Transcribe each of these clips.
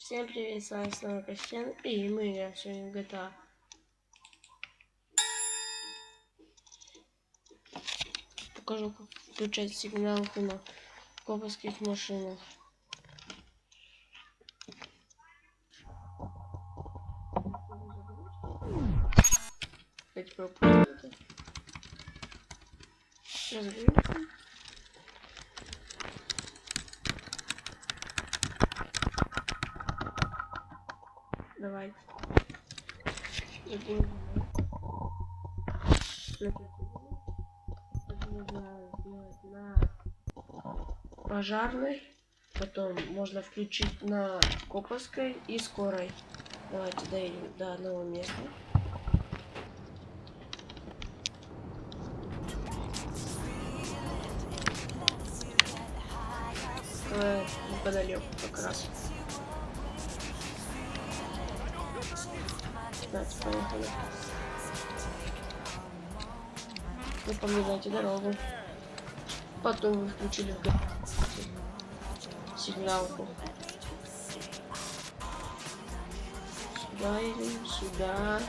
Всем привет, с вами снова Костян, и мы играем сегодня в GTA. Покажу, как включать сигналку на коповских машинах. Давайте пропустим это. Разгрузим. Давай. Нужно сделать на пожарной, потом можно включить на коповской и скорой. Давайте доедем до одного места. Неподалеку как раз. Давайте, поехали. Вы поменяйте дорогу. Потом вы включили сигналку. Сюда едем, сюда.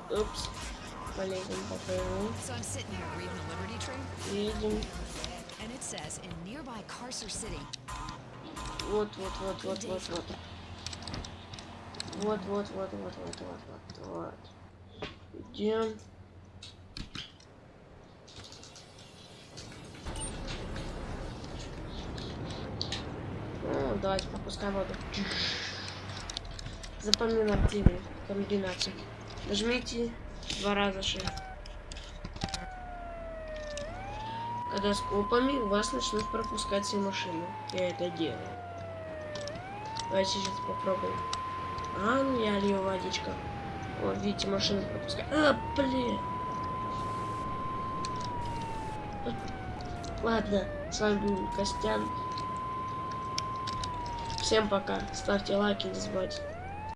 Упс. Полезем по прямой. Едем. Вот. Идем. Ну, давайте попускаем воду. Запоминайте комбинацию. Нажмите 2 раза shift. Когда с копами вас начнут пропускать все машины. Я это делаю. Давайте сейчас попробуем. А, ну я лью водичка. Вот, видите, машины пропускают. А, блин. Ладно, с вами был Костян. Всем пока. Ставьте лайки, не забывайте.